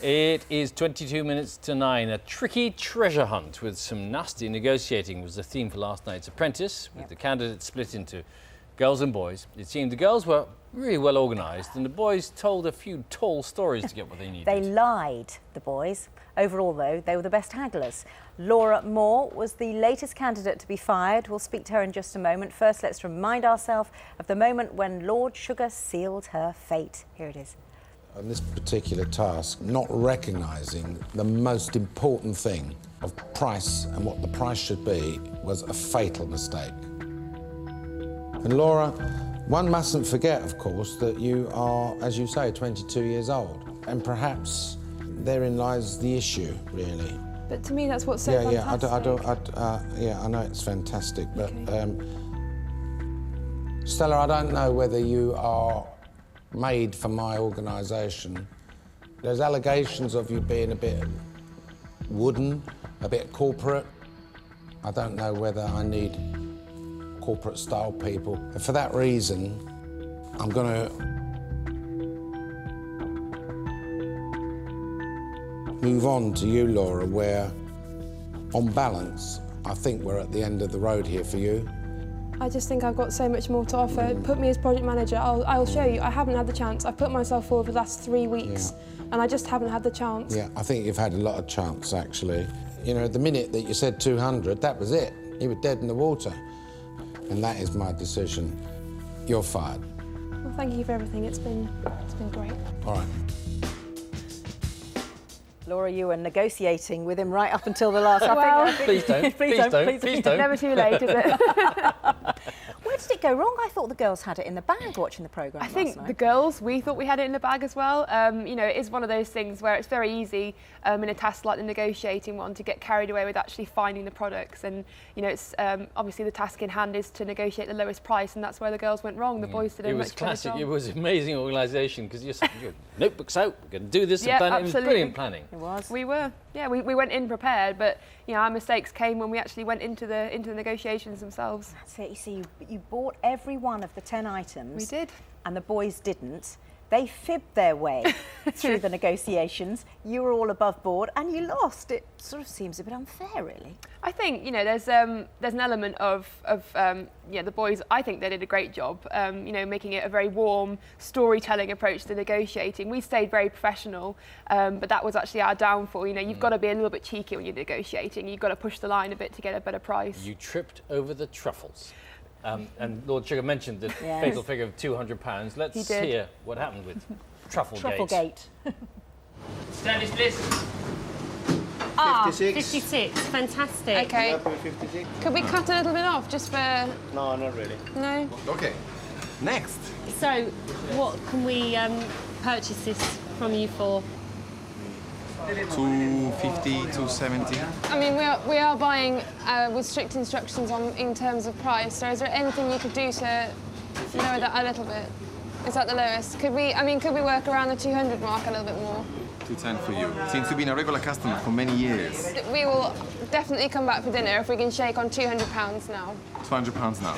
It is 22 minutes to 9. A tricky treasure hunt with some nasty negotiating was the theme for last night's Apprentice, with the candidates split into girls and boys. It seemed the girls were really well organised and the boys told a few tall stories to get what they needed. They lied, the boys. Overall, though, they were the best hagglers. Laura Moore was the latest candidate to be fired. We'll speak to her in just a moment. First, let's remind ourselves of the moment when Lord Sugar sealed her fate. Here it is. On this particular task, not recognising the most important thing of price and what the price should be was a fatal mistake. And Laura, one mustn't forget, of course, that you are, as you say, 22 years old. And perhaps therein lies the issue, really. But to me, that's what's so fantastic. I know it's fantastic, but Stella, I don't know whether you are made for my organisation. There's allegations of you being a bit wooden, a bit corporate. I don't know whether I need corporate-style people. And for that reason, I'm going to move on to you, Laura, where, on balance, I think we're at the end of the road here for you. I just think I've got so much more to offer. Put me as project manager, I'll show you. I haven't had the chance. I've put myself forward for the last 3 weeks, and I just haven't had the chance. Yeah, I think you've had a lot of chance, actually. You know, the minute that you said 200, that was it. You were dead in the water. And that is my decision. You're fired. Well, thank you for everything. It's been great. All right. Laura, you were negotiating with him right up until the last... Please don't. Never too late, is it? Where did it go wrong? I thought the girls had it in the bag watching the programme I think the girls, we thought we had it in the bag as well. You know, it is one of those things where it's very easy in a task like the negotiating one to get carried away with actually finding the products. And, you know, it's obviously the task in hand is to negotiate the lowest price, and that's where the girls went wrong. The boys did a much better job. It was amazing organisation, because your notebook's out, we're going to do this and plan it. It was brilliant planning. It was. We were. Yeah, we went in prepared, but you know, our mistakes came when we actually went into the negotiations themselves. That's it. You see, you bought every one of the 10 items. We did. And the boys didn't. They fibbed their way through the negotiations. You were all above board and you lost. It sort of seems a bit unfair, really. I think, you know, there's an element of the boys, I think they did a great job, you know, making it a very warm storytelling approach to negotiating. We stayed very professional, but that was actually our downfall. You know, you've got to be a little bit cheeky when you're negotiating. You've got to push the line a bit to get a better price. You tripped over the truffles. And Lord Sugar mentioned the fatal figure of £200. Let's hear what happened with Trufflegate. Standish, please. 56. Fantastic. Okay. 56. Could we cut a little bit off just for... No, not really. No? Okay. Next. So, what can we purchase this from you for? 250, 270. I mean, we are buying with strict instructions in terms of price. So, is there anything you could do to lower that a little bit? Is that the lowest? Could we work around the 200 mark a little bit more? 210 for you. Since you've been a regular customer for many years. We will definitely come back for dinner if we can shake on £200 now. £200 now.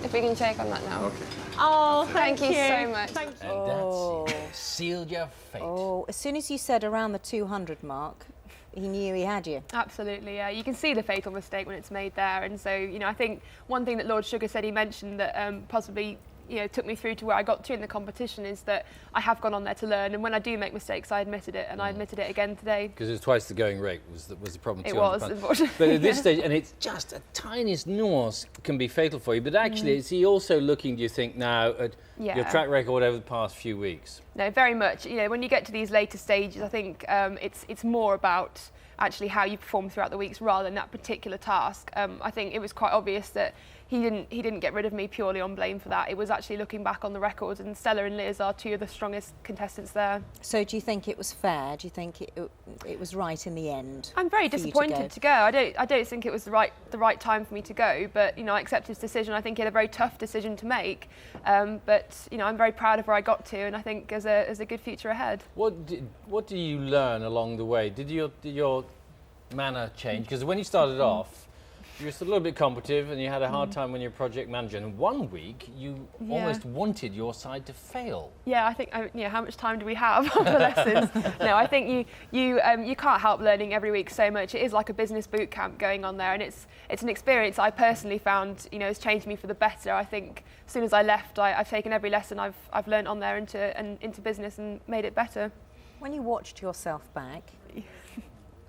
If we can shake on that now. Okay. Oh, thank you so much. Thank you. And that's it. Sealed your fate. Oh, as soon as you said around the 200 mark, he knew he had you. Absolutely, yeah. You can see the fatal mistake when it's made there. And so, you know, I think one thing that Lord Sugar said, he mentioned that possibly, you know, took me through to where I got to in the competition is that I have gone on there to learn, and when I do make mistakes, I admitted it, and I admitted it again today. Because it was twice the going rate was the problem. It was, unfortunately. But at this stage, and it's just a tiniest nuance can be fatal for you. But actually, is he also looking, do you think, now at your track record over the past few weeks? No, very much. You know, when you get to these later stages, I think it's more about actually how you perform throughout the weeks rather than that particular task. I think it was quite obvious that he didn't get rid of me purely on blame for that. It was actually looking back on the records, and Stella and Liz are two of the strongest contestants there. So do you think it was fair? Do you think it was right in the end? I'm very disappointed to go. I don't think it was the right time for me to go, but you know, I accept his decision. I think he had a very tough decision to make, but you know, I'm very proud of where I got to, and I think there's a good future ahead. What do you learn along the way? Did your manner change? Because when you started off, You were a little bit competitive and you had a hard time when you're project manager. And one week, you almost wanted your side to fail. Yeah, I think, how much time do we have for lessons? No, I think you can't help learning every week so much. It is like a business boot camp going on there, and it's an experience I personally found, has changed me for the better. I think as soon as I left, I've taken every lesson I've learned on there into business and made it better. When you watched yourself back,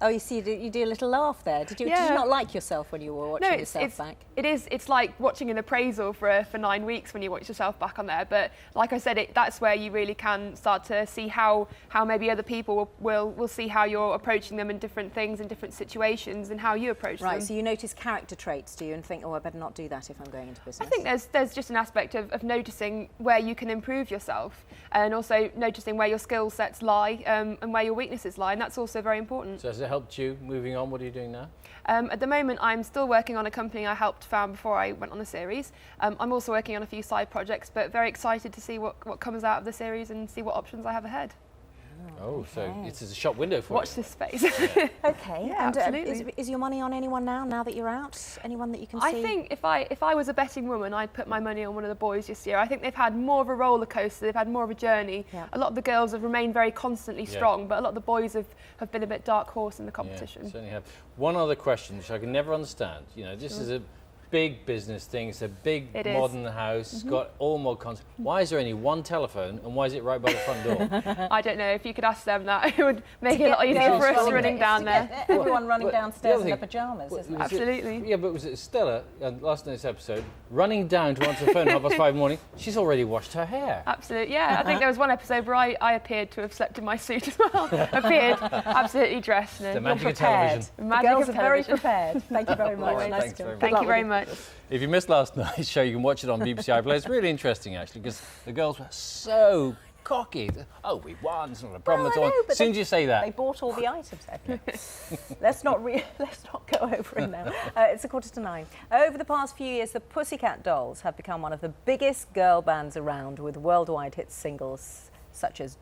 oh, you see, you do a little laugh there. Did you not like yourself when you were watching yourself back? It's like watching an appraisal for 9 weeks when you watch yourself back on there. But like I said, that's where you really can start to see how maybe other people will see how you're approaching them in different things, in different situations, and how you approach them. Right, so you notice character traits, do you, and think, oh, I better not do that if I'm going into business? I think there's just an aspect of noticing where you can improve yourself, and also noticing where your skill sets lie, and where your weaknesses lie, and that's also very important. So has it helped you moving on? What are you doing now? At the moment, I'm still working on a company I helped found before I went on the series. I'm also working on a few side projects, but very excited to see what comes out of the series and see what options I have ahead. Oh, so it's a shop window for Watch you. this space. Okay, Yeah, and absolutely. is your money on anyone now that you're out? Anyone that you can see? I think if I was a betting woman, I'd put my money on one of the boys this year. I think they've had more of a roller coaster, they've had more of a journey. Yeah. A lot of the girls have remained very constantly strong, but a lot of the boys have been a bit dark horse in the competition. Yeah, certainly have. One other question, which I can never understand. This is a big business thing. It's a big modern house. It's got all mod cons. Why is there only one telephone, and why is it right by the front door? I don't know. If you could ask them that, it would make it a lot easier for us running down there. Everyone running downstairs in their thing, pyjamas, isn't it? Absolutely. Yeah, but was it Stella, last night's episode, running down to answer the phone at 5:30 in the morning? She's already washed her hair. Absolutely, yeah. I think there was one episode where I appeared to have slept in my suit as well. Appeared absolutely dressed. The magic of prepared. television. The Magic girls of are very television. prepared. Thank you very much. All right, Nice thanks to- very much. good Thank luck you very with much. If you missed last night's show, you can watch it on BBC iPlayer. It's really interesting, actually, because the girls were so cocky. Oh, we won, it's not a problem Well, at I all. know, but As soon as you say They that, bought all the items. Okay. let's not go over it now. It's 9:15. Over the past few years, the Pussycat Dolls have become one of the biggest girl bands around, with worldwide hit singles such as